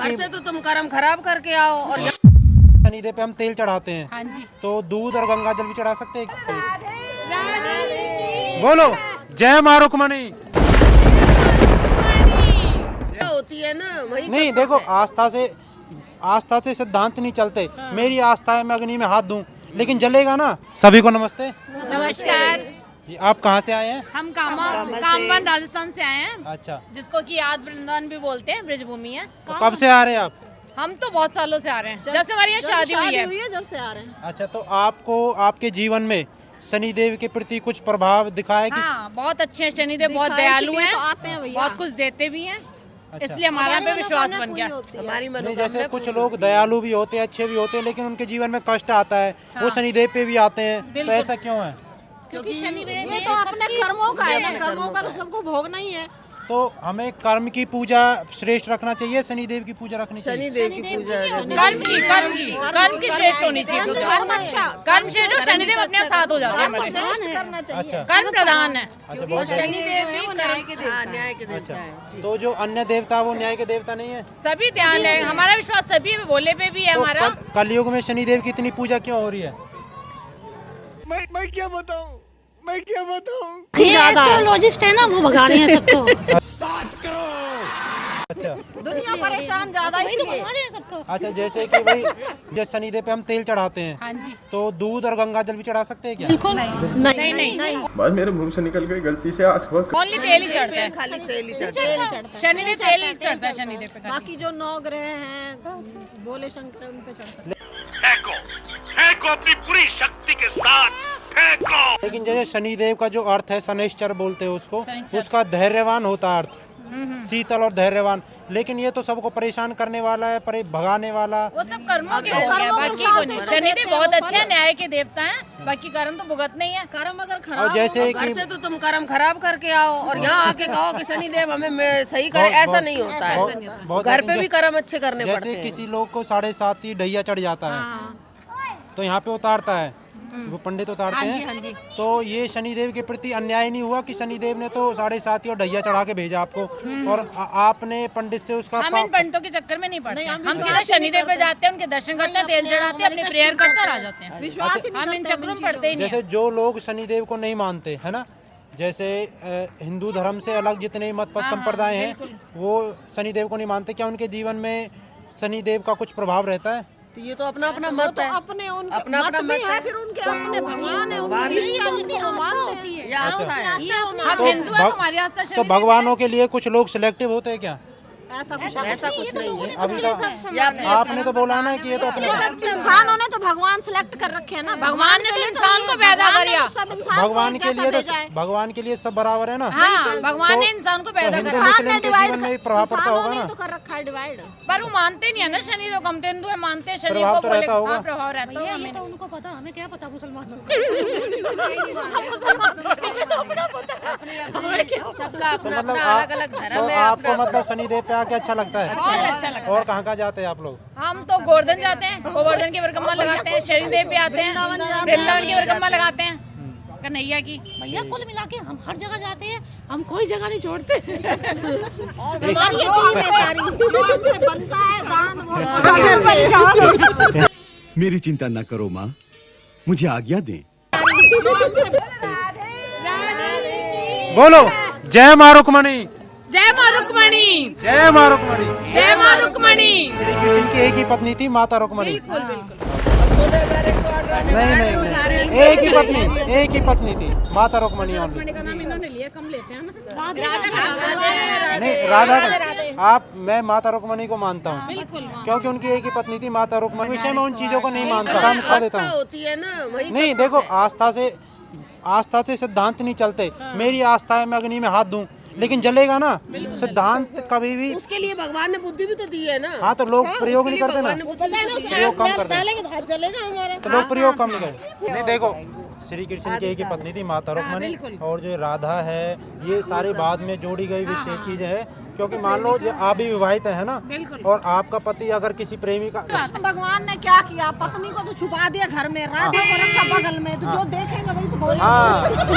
कि से तो तुम कर्म खराब करके आओ और शनिदेव पे हम तेल चढ़ाते हैं। हाँ जी। तो दूध और गंगा जल भी चढ़ा सकते हैं। बोलो जय माँ रुक्मणी। होती है ना वही नहीं देखो, आस्था से सिद्धांत नहीं चलते। मेरी आस्था है मैं अग्नि में हाथ दूं, लेकिन जलेगा ना। सभी को नमस्ते। नमस्कार। ये आप कहाँ से आए हैं? हम कामवन राजस्थान से आए हैं, अच्छा, जिसको कि आद वृंदावन भी बोलते हैं, ब्रजभूमि है। तो कब से आ रहे हैं आप? हम तो बहुत सालों से आ रहे हैं, जब से हमारी यहाँ शादी हुई है जब से आ रहे हैं। अच्छा, तो आपको आपके जीवन में शनिदेव के प्रति कुछ प्रभाव दिखा है कि? हाँ, बहुत अच्छे हैं शनिदेव, बहुत दयालु हैं, तो आते हैं भैया। बहुत कुछ देते भी हैं। अच्छा। इसलिए हमारा पे विश्वास बन गया। हमारी नहीं, मनोकामना जैसे कुछ लोग दयालु भी होते हैं, अच्छे भी होते हैं, लेकिन उनके जीवन में कष्ट आता है, वो शनिदेव पे भी आते हैं। तो बिल्कुल। ऐसा क्यों है? क्योंकि शनिदेव ये तो अपने कर्मों का है ना, कर्मों का तो सबको भोगना ही है। तो हमें कर्म की पूजा श्रेष्ठ रखना चाहिए, शनिदेव की पूजा रखनी चाहिए। शनिदेव की पूजा है। कर्म की श्रेष्ठ होनी चाहिए पूजा। कर्म अच्छा, कर्म श्रेष्ठ और शनिदेव अपने आप साथ हो जाते हैं हमारे। श्रेष्ठ करना चाहिए। अच्छा कर्म प्रधान है। अच्छा, बहुत बढ़िया। शनिदेव भी न्याय के देवता है। न्याय के देवता अच्छा, है। तो जो अन्य देवता वो न्याय के देवता नहीं है? सभी ध्यान है, हमारा विश्वास सभी पे, भोले पे भी है तो हमारा। कलयुग में शनिदेव की इतनी पूजा क्यों हो रही है? मैं क्या बताऊं? एस्ट्रोलॉजिस्ट है ना, वो भगा रहे हैं सबको। अच्छा दुनिया परेशान ज्यादा इसलिए। अच्छा, जैसे कि भाई जैसे शनिदेव पे हम तेल चढ़ाते हैं, हाँ जी। तो दूध और गंगा जल भी चढ़ा सकते हैं क्या? नहीं, बस मेरे मुंह से निकल गई गलती से। आज ओनली तेल ही चढ़ता है, खाली तेल ही चढ़ता है। शनिदेव तेल ही चढ़ता है शनिदेव पे। बाकी जो 9 ग्रह हैं, बोले शंकर है, उन पे चढ़ सकते हैं। फेंको अपनी पूरी शक्ति के साथ फेंको। लेकिन जैसे शनिदेव का जो अर्थ है, शनैश्चर बोलते हैं उसको, शनिश्चर। उसका धैर्यवान होता है अर्थ, शीतल और धैर्यवान। लेकिन ये तो सबको परेशान करने वाला है, भगाने वाला। वो सब कर्मों के हो गया, बाकी को नहीं। शनिदेव बहुत अच्छे हैं, न्याय के देवता हैं, बाकी कर्म तो भुगत नहीं है। कर्म अगर और खराब जैसे घर कि से तो तुम कर्म खराब करके आओ और यहाँ आके कहो कि शनिदेव हमें सही करे, ऐसा नहीं होता है। बहुत घर पे भी कर्म अच्छे करने पड़ते जैसे हैं। किसी लोग को 7:30 ही ढैया चढ़ जाता है, तो यहाँ पे उतारता है, वो पंडित उतारते हाँ जी, हाँ हैं। जी। तो ये शनिदेव के प्रति अन्याय नहीं हुआ कि शनिदेव ने तो 7:30 ही और ढैया चढ़ा के भेजा आपको, और आपने पंडित से उसका हम इन पंडितों के चक्कर में नहीं पड़ते हैं। हम सीधा शनिदेव पे जाते हैं, उनके दर्शन करते हैं, तेल चढ़ाते हैं, अपनी प्रेयर करते और आ जाते हैं। विश्वास ही नहीं हम इन करते चक्करों में पड़ते ही नहीं जैसे हैं। जो लोग शनिदेव को नहीं मानते है ना, जैसे हिंदू धर्म से अलग जितने मत पथ संप्रदाय हैं, वो शनिदेव को नहीं मानते। क्या उनके जीवन में शनिदेव का कुछ प्रभाव रहता है? तो ये तो अपना अपना वो मत तो है। अपने उनके अपना अपना मत भी मत है, है। फिर उनके अपने भगवान है, उनकी इष्ट है, उनको वो मानते हैं। ये आस्था है। हम हिंदू हैं, तो हमारी आस्था तो शनिदेव। भगवानों के लिए कुछ लोग सिलेक्टिव होते हैं क्या? ऐसा कुछ ऐसा कुछ नहीं है। अभी तो आपने तो बोला ना कि ये तो अपने इंसानों ने तो भगवान सिलेक्ट कर रखे हैं ना। भगवान ने तो इंसान को पैदा किया। सब इंसान भगवान को के जैसा लिए भेजा है। तो भगवान के लिए सब बराबर है ना। हाँ, भगवान ने इंसान को पैदा हिंदू करा, मुस्लिम के जीवन में भी प्रभाव पड़ता होगा ना। तो कर रखा है डिवाइड। पर वो मानते नहीं है ना शनिदेव को। हम तो हिंदू है, मानते हैं शनि प्रभाव को। तो बोले रहता होगा। हाँ, प्रभाव रहता होगा। ये तो उनको पता, हमें क्या पता मुसलमानों को। सबका अपना मतलब अपना अलग अलग धर्म तो है। आपको मतलब शनिदेव पे आके अच्छा लगता है? बहुत अच्छा लगता और कहाँ जाते हैं आप लोग? है। हम तो गोवर्धन जाते हैं, गोवर्धन की परिक्रमा लगाते हैं, शनिदेव पे आते हैं, वृंदावन की परिक्रमा लगाते हैं, कन्हैया की। भैया कुल मिला के हम हर जगह जाते हैं, हम कोई जगह नहीं छोड़ते। हमारी टीम है सारी, जो हमसे बनता है दान वो मेरी चिंता न करो माँ, मुझे आज्ञा दें। बोलो जय माँ रुक्मणी। जय माँ रुक्मणी। जय माँ रुक्मणी। जय माँ रुक्मणी। श्री कृष्ण की एक ही पत्नी थी, माता रुक्मणी। बिल्कुल बिल्कुल। नहीं, एक ही पत्नी थी, माता रुक्मणी ओनली। का नाम इन्होंने लिया, कम लेते हैं ना। नहीं, राधा आप, मैं माता रुक्मणी को मानता हूँ, बिल्कुल। क्योंकि उनकी एक ही पत्नी थी, माता रुक्मणी। विषय में उन चीजों को नहीं मानता, काम खा देता आस्था हूँ। होती है ना वही। नहीं देखो, आस्था से सिद्धांत नहीं चलते। मेरी आस्था है मैं अग्नि में हाथ दूं, लेकिन जलेगा ना। सिद्धांत कभी भी। उसके लिए भगवान ने बुद्धि भी तो दी है ना। हाँ, तो लोग प्रयोग नहीं करते ना, प्रयोग कम करते हैं, डालेंगे तो हाथ जलेगा हमारा। तो लोग प्रयोग कम नहीं करते। नहीं देखो, श्री कृष्ण की एक ही पत्नी थी, माता रुक्मणी, और जो राधा है ये सारे बाद में जोड़ी गई विशेष चीजें है। क्योंकि मान लो जो आप भी विवाहित है ना, और आपका पति अगर किसी प्रेमी का। भगवान ने क्या किया, पत्नी को तो छुपा दिया घर में, राधा को रखा बगल में, तो जो देखेंगे वही तो बोलेंगे। हाँ।